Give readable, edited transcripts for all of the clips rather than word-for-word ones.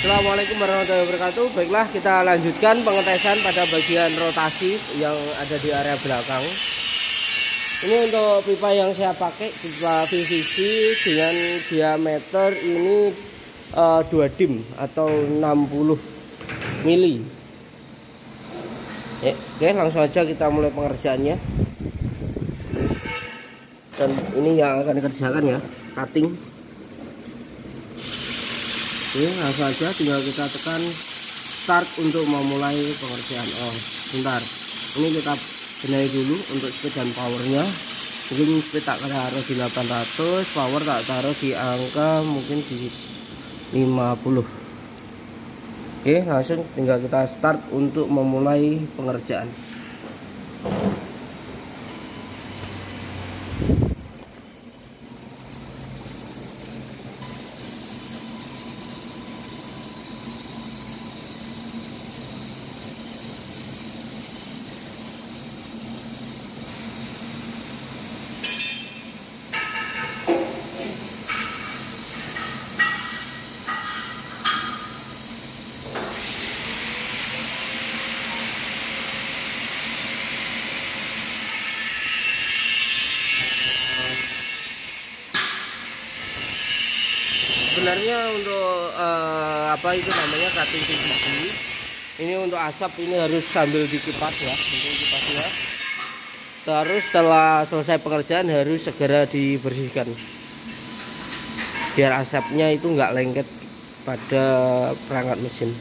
Assalamualaikum warahmatullahi wabarakatuh. Baiklah, kita lanjutkan pengetesan pada bagian rotasi yang ada di area belakang. Ini untuk pipa yang saya pakai, pipa PVC dengan diameter ini 2 dim atau 60 mili. Oke, langsung aja kita mulai pengerjaannya. Dan ini yang akan dikerjakan ya, cutting. Oke, langsung aja tinggal kita tekan start untuk memulai pengerjaan. Oh, bentar. Ini kita benahi dulu untuk speed dan powernya. Mungkin speed tak taruh di 800, power tak taruh di angka mungkin di 50. Oke, langsung tinggal kita start untuk memulai pengerjaan. Sebenarnya untuk apa itu namanya cutting PVC ini untuk asap ini harus sambil dikipas ya, untuk kipasnya. Terus setelah selesai pekerjaan harus segera dibersihkan biar asapnya itu nggak lengket pada perangkat mesin.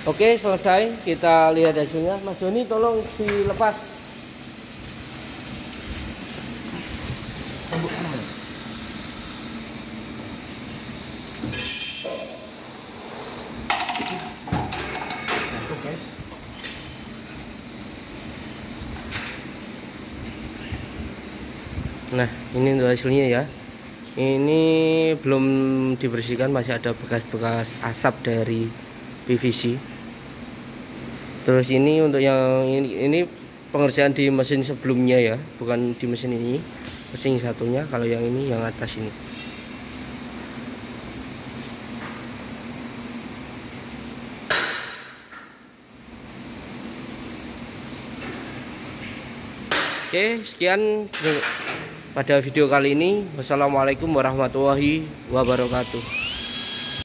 Oke, selesai. Kita lihat hasilnya. Mas Joni tolong dilepas. Nah, ini untuk hasilnya ya. Ini belum dibersihkan, masih ada bekas-bekas asap dari PVC. Terus ini untuk yang ini pengerjaan di mesin sebelumnya ya, bukan di mesin ini. Mesin satunya, kalau yang ini yang atas ini. Oke, sekian pada video kali ini. Wassalamualaikum warahmatullahi wabarakatuh.